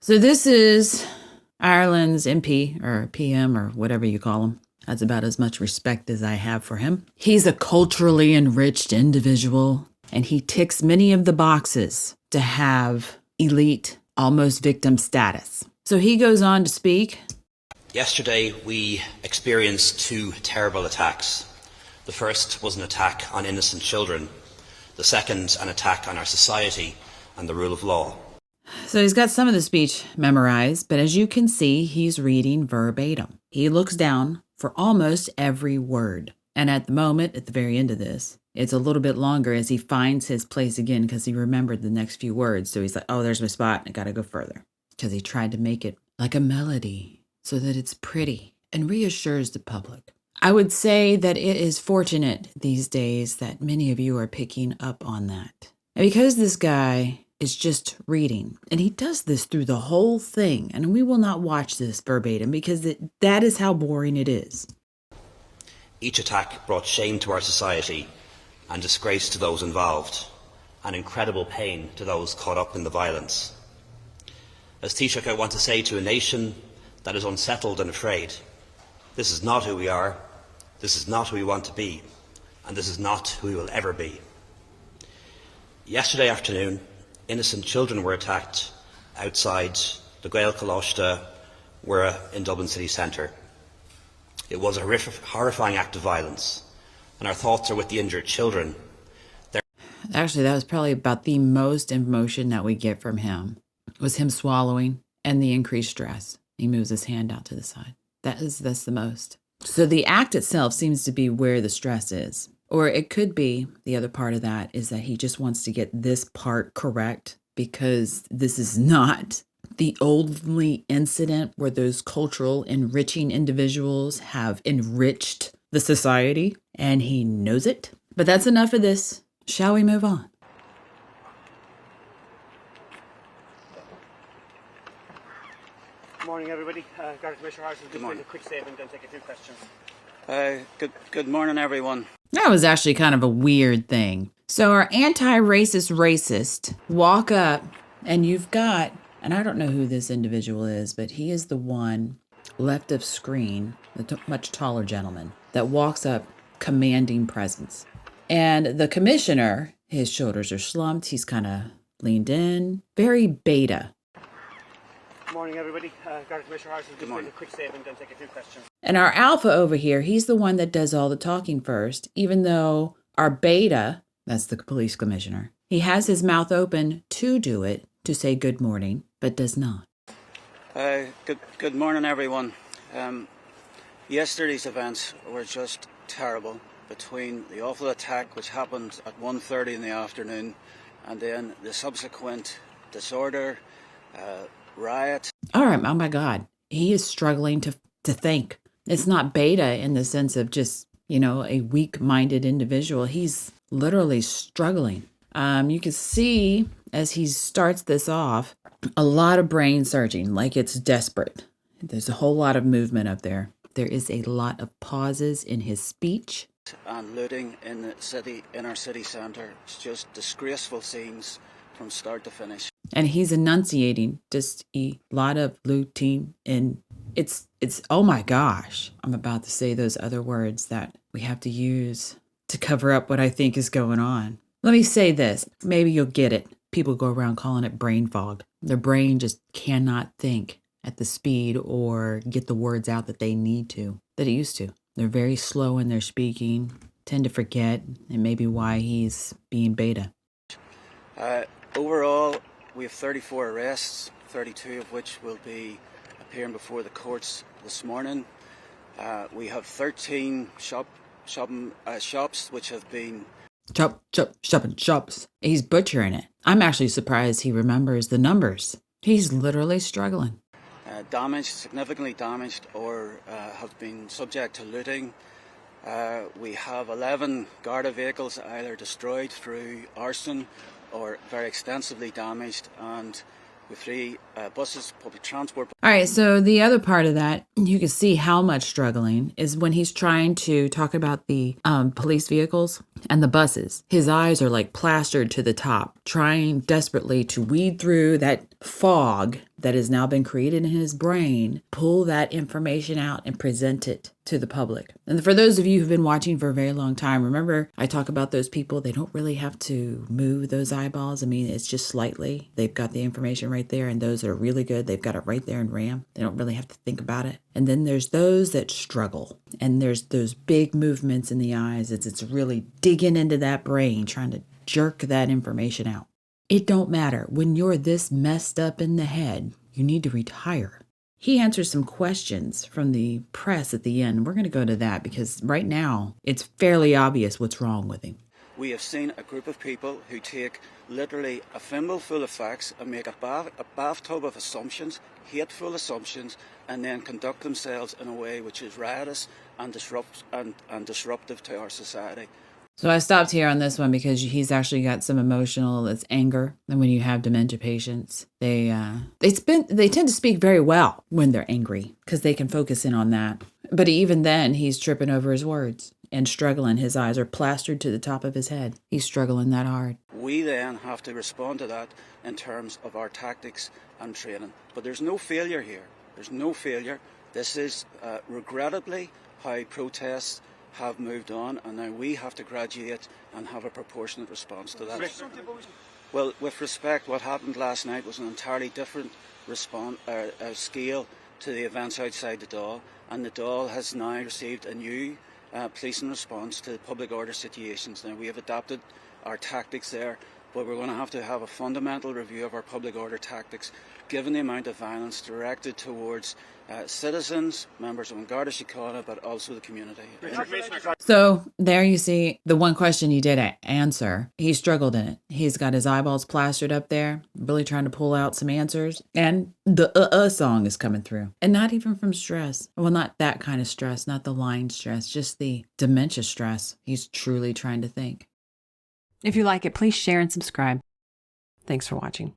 So this is Ireland's MP or PM or whatever you call him. That's about as much respect as I have for him. He's a culturally enriched individual, and he ticks many of the boxes to have elite, almost victim status. So he goes on to speak. Yesterday, we experienced two terrible attacks. The first was an attack on innocent children. The second, an attack on our society and the rule of law. So he's got some of the speech memorized, but as you can see, he's reading verbatim. He looks down for almost every word. And at the moment, at the very end of this, it's a little bit longer as he finds his place again because he remembered the next few words. So he's like, oh, there's my spot. I got to go further. Because he tried to make it like a melody so that it's pretty and reassures the public. I would say that it is fortunate these days that many of you are picking up on that. And because this guy is just reading, and he does this through the whole thing, and we will not watch this verbatim because that is how boring it is. Each attack brought shame to our society and disgrace to those involved, and incredible pain to those caught up in the violence. As Taoiseach, I want to say to a nation that is unsettled and afraid, this is not who we are, this is not who we want to be, and this is not who we will ever be. Yesterday afternoon, innocent children were attacked outside the Gael Colossta Wera in Dublin city centre. It was a horrifying act of violence, and our thoughts are with the injured children. Actually, that was probably about the most emotion that we get from him, was him swallowing and the increased stress. He moves his hand out to the side. That's the most. So the act itself seems to be where the stress is. Or it could be the other part of that is that he just wants to get this part correct because this is not the only incident where those cultural enriching individuals have enriched the society, and he knows it. But that's enough of this. Shall we move on? Good morning, everybody. Garda Commissioner Harrison, just make a quick statement and take a few questions. Good morning, everyone. That was actually kind of a weird thing. So our anti-racist walk up, and you've got, and I don't know who this individual is, but he is the one left of screen, the much taller gentleman, that walks up commanding presence. And the commissioner, his shoulders are slumped. He's kind of leaned in, very beta. Good morning, everybody. Garda Commissioner Harrison, just make a quick statement and take a few questions. And our alpha over here, he's the one that does all the talking first, even though our beta, that's the police commissioner, he has his mouth open to do it, to say good morning, but does not. Good morning, everyone. Yesterday's events were just terrible, between the awful attack which happened at 1:30 in the afternoon and then the subsequent disorder, riot. All right, oh my God, he is struggling to think. It's not beta in the sense of just, a weak-minded individual. He's literally struggling. You can see as he starts this off, a lot of brain surging, like it's desperate. There's a whole lot of movement up there. There is a lot of pauses in his speech. And looting in the city, in our city centre. It's just disgraceful scenes from start to finish. And he's enunciating just a lot of looting, and it's oh my gosh, I'm about to say those other words that we have to use to cover up what I think is going on. Let me say this, maybe you'll get it. People go around calling it brain fog. Their brain just cannot think at the speed or get the words out that they need to, that it used to. They're very slow in their speaking, tend to forget, and maybe why he's being beta. Overall, we have 34 arrests, 32 of which will be appearing before the courts this morning. We have 13 shops which have been... Shopping shops. He's butchering it. I'm actually surprised he remembers the numbers. He's literally struggling. Damaged, significantly damaged, or have been subject to looting. We have 11 Garda vehicles either destroyed through arson or very extensively damaged, and with 3 buses, public transport. All right, so the other part of that, you can see how much struggling is when he's trying to talk about the police vehicles and the buses. His eyes are like plastered to the top, trying desperately to weed through that fog that has now been created in his brain, pull that information out and present it to the public. And for those of you who've been watching for a very long time, remember I talk about those people, they don't really have to move those eyeballs. I mean, it's just slightly. They've got the information right there, and those that are really good, they've got it right there in RAM. They don't really have to think about it. And then there's those that struggle, and there's those big movements in the eyes. It's really digging into that brain, trying to jerk that information out. It don't matter. When you're this messed up in the head, you need to retire. He answers some questions from the press at the end. We're going to go to that because right now it's fairly obvious what's wrong with him. We have seen a group of people who take literally a thimble full of facts and make a bathtub of assumptions, hateful assumptions, and then conduct themselves in a way which is riotous and disruptive to our society. So I stopped here on this one because he's actually got some emotional, it's anger. And when you have dementia patients, they tend to speak very well when they're angry because they can focus in on that. But even then, he's tripping over his words and struggling. His eyes are plastered to the top of his head. He's struggling that hard. We then have to respond to that in terms of our tactics and training. But there's no failure here. There's no failure. This is regrettably how protests have moved on, and now we have to graduate and have a proportionate response to that. Well, with respect, what happened last night was an entirely different scale to the events outside the Dáil, and the Dáil has now received a new policing response to public order situations. Now, we have adapted our tactics there, but we're going to have a fundamental review of our public order tactics, given the amount of violence directed towards citizens, members of Garda Síochána, but also the community. So there you see the one question he did answer. He struggled in it. He's got his eyeballs plastered up there, really trying to pull out some answers. And the song is coming through. And not even from stress. Well, not that kind of stress, not the line stress, just the dementia stress. He's truly trying to think. If you like it, please share and subscribe. Thanks for watching.